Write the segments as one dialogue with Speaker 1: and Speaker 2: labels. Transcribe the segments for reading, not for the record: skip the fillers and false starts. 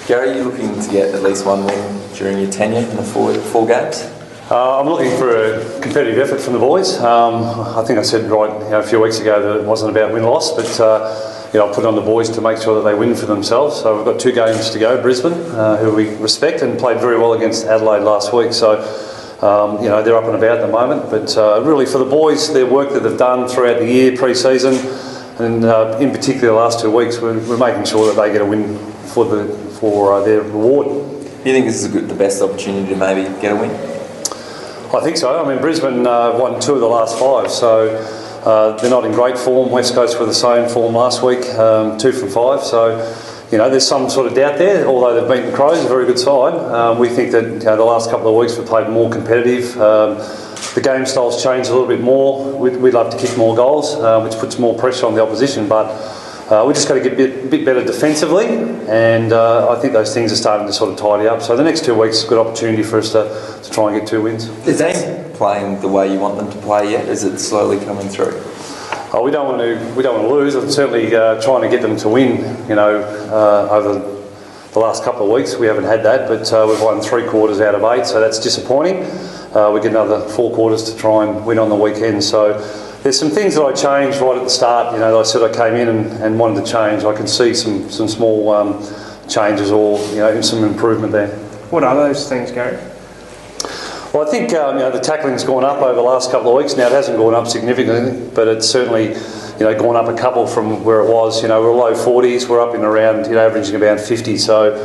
Speaker 1: Garry, are you looking to get at least one win during your tenure in the four games?
Speaker 2: I'm looking for a competitive effort from the boys. I think I said a few weeks ago that it wasn't about win-loss, but I put it on the boys to make sure that they win for themselves. So we've got 2 games to go. Brisbane, who we respect, and played very well against Adelaide last week. So they're up and about at the moment. But really for the boys, their work that they've done throughout the year, pre-season, and in particular the last 2 weeks, we're making sure that they get a win for their reward.
Speaker 1: Do you think this is the best opportunity to maybe get a win?
Speaker 2: I think so. I mean, Brisbane won 2 of the last 5, so they're not in great form. West Coast were the same form last week, 2 from 5. So, there's some sort of doubt there. Although they've beaten Crows, a very good side. We think that the last couple of weeks we've played more competitive. The game style's changed a little bit more. We'd love to kick more goals, which puts more pressure on the opposition. But we just got to get a bit better defensively, and I think those things are starting to sort of tidy up. So the next 2 weeks is a good opportunity for us to try and get 2 wins.
Speaker 1: Is they playing the way you want them to play yet? Is it slowly coming through?
Speaker 2: Oh, we don't want to lose. I'm certainly trying to get them to win. Over the last couple of weeks we haven't had that, but we've won 3 quarters out of 8, so that's disappointing. We get another 4 quarters to try and win on the weekend. So there's some things that I changed right at the start. That I said I came in and wanted to change. I can see some small changes or some improvement there.
Speaker 3: What are those things, Garry?
Speaker 2: Well, I think the tackling's gone up over the last couple of weeks. Now it hasn't gone up significantly, but it's certainly gone up a couple from where it was. We're low 40s. We're up in around averaging about 50. So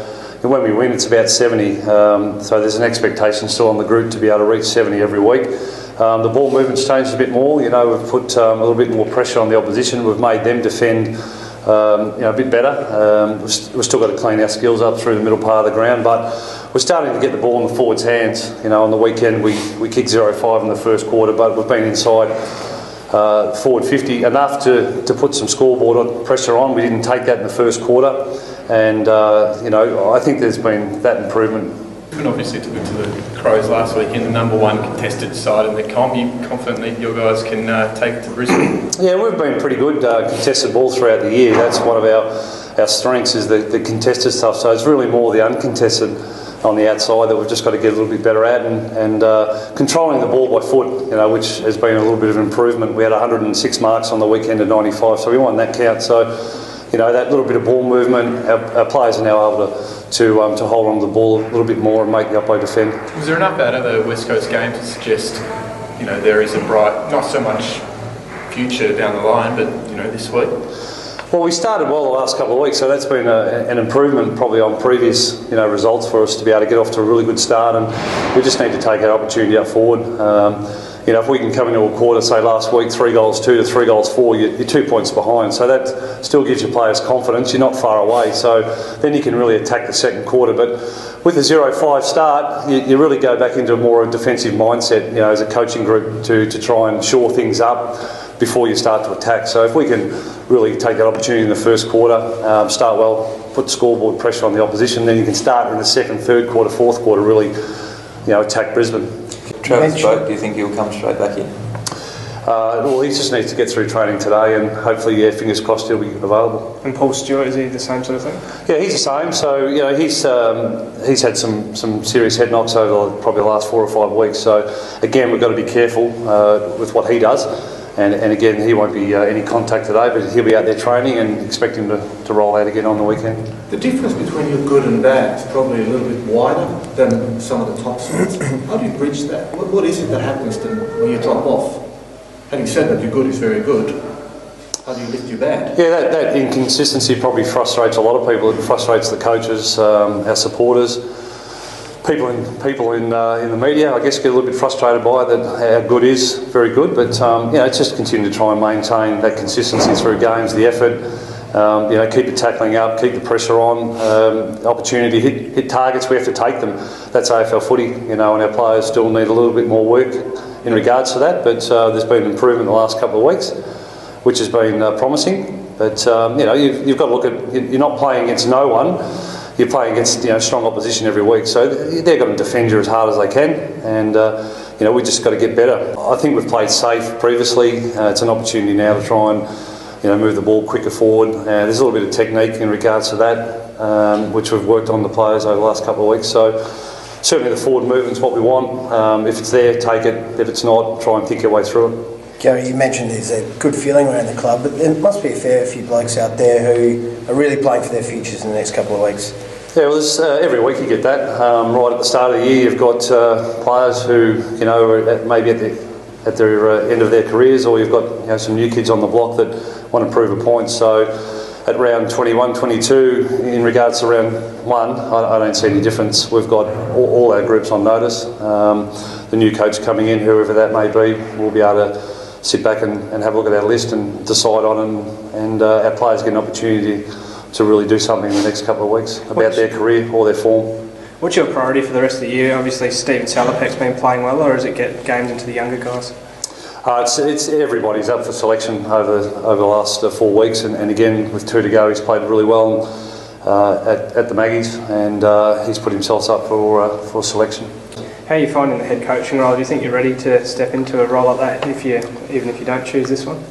Speaker 2: when we win, it's about 70. So there's an expectation still on the group to be able to reach 70 every week. The ball movement's changed a bit more. We've put a little bit more pressure on the opposition. We've made them defend a bit better. We've still got to clean our skills up through the middle part of the ground, but we're starting to get the ball in the forwards' hands. On the weekend we kicked 0-5 in the first quarter, but we've been inside forward 50 enough to put some scoreboard pressure on. We didn't take that in the first quarter, and I think there's been that improvement.
Speaker 4: And obviously took it to the Crows last week in the #1 contested side in the comp. You confident that your guys can take it to Brisbane? Yeah,
Speaker 2: we've been pretty good contested ball throughout the year. That's one of our strengths, is the contested stuff. So it's really more the uncontested on the outside that we've just got to get a little bit better at, and controlling the ball by foot, which has been a little bit of improvement. We had 106 marks on the weekend at 95, so we won that count. So that little bit of ball movement, our players are now able to hold on to the ball a little bit more and make the oppo defend.
Speaker 4: Was there enough out of the West Coast game to suggest, there is a bright, not so much future down the line, but this week?
Speaker 2: Well, we started well the last couple of weeks, so that's been an improvement probably on previous results for us to be able to get off to a really good start, and we just need to take our opportunity up forward. If we can come into a quarter, say last week, 3 goals 2 to 3 goals 4, you're 2 points behind. So that still gives your players confidence. You're not far away. So then you can really attack the second quarter. But with a 0-5 start, you really go back into a more defensive mindset, as a coaching group to try and shore things up before you start to attack. So if we can really take that opportunity in the first quarter, start well, put scoreboard pressure on the opposition, then you can start in the second, third quarter, fourth quarter, really, attack Brisbane.
Speaker 1: Travis spoke, do you think he'll come straight back in?
Speaker 2: Well, he just needs to get through training today, and hopefully, fingers crossed, he'll be available.
Speaker 3: And Paul Stewart, is he the same sort of thing?
Speaker 2: Yeah, he's the same. So he's had some serious head knocks over probably the last 4 or 5 weeks. So again, we've got to be careful with what he does. And again, he won't be any contact today, but he'll be out there training, and expect him to roll out again on the weekend.
Speaker 5: The difference between your good and bad is probably a little bit wider than some of the top sides. How do you bridge that? What is it that happens when you drop off? Having said that your good is very good, how do you lift your bad?
Speaker 2: Yeah, that inconsistency probably frustrates a lot of people. It frustrates the coaches, our supporters. People in the media, I guess, get a little bit frustrated by that. Our good is very good, but it's just continue to try and maintain that consistency through games, the effort. Keep the tackling up, keep the pressure on. Opportunity hit targets, we have to take them. That's AFL footy, and our players still need a little bit more work in regards to that. But there's been improvement in the last couple of weeks, which has been promising. But you've got to look at, you're not playing against no one. You're playing against strong opposition every week, so they're going to defend you as hard as they can, and we just got to get better. I think we've played safe previously. It's an opportunity now to try and move the ball quicker forward. There's a little bit of technique in regards to that, which we've worked on the players over the last couple of weeks. So certainly the forward movement's what we want. If it's there, take it. If it's not, try and think your way through it.
Speaker 6: Garry, you mentioned there's a good feeling around the club, but there must be a fair few blokes out there who are really playing for their futures in the next couple of weeks.
Speaker 2: Yeah, well, every week you get that. Right at the start of the year, you've got players who are maybe at their end of their careers, or you've got some new kids on the block that want to prove a point. So at round 21, 22, in regards to round 1, I don't see any difference. We've got all our groups on notice. The new coach coming in, whoever that may be, will be able to sit back and have a look at our list and decide on it, and our players get an opportunity to really do something in the next couple of weeks about their career or their form.
Speaker 3: What's your priority for the rest of the year? Obviously Stephen Salopek's been playing well, or is it get games into the younger guys?
Speaker 2: It's everybody's up for selection over the last 4 weeks, and again with 2 to go, he's played really well at the Maggies, and he's put himself up for selection.
Speaker 3: How are you finding the head coaching role? Do you think you're ready to step into a role like that even if you don't choose this one?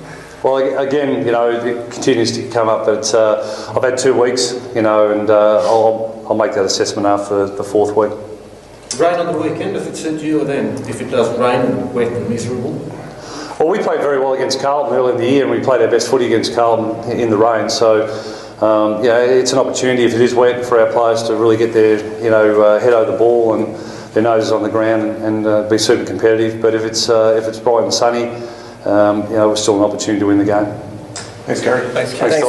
Speaker 2: Well, again, it continues to come up, but I've had 2 weeks, and I'll make that assessment after the 4th week.
Speaker 5: Rain on the weekend if it suits you, or then if it does rain and wet and miserable?
Speaker 2: Well, we played very well against Carlton early in the year, and we played our best footy against Carlton in the rain. So, it's an opportunity if it is wet for our players to really get their head over the ball and their noses on the ground and be super competitive. But if it's bright and sunny, we're still an opportunity to win the game.
Speaker 4: Thanks, Garry. Thanks,
Speaker 6: Thanks.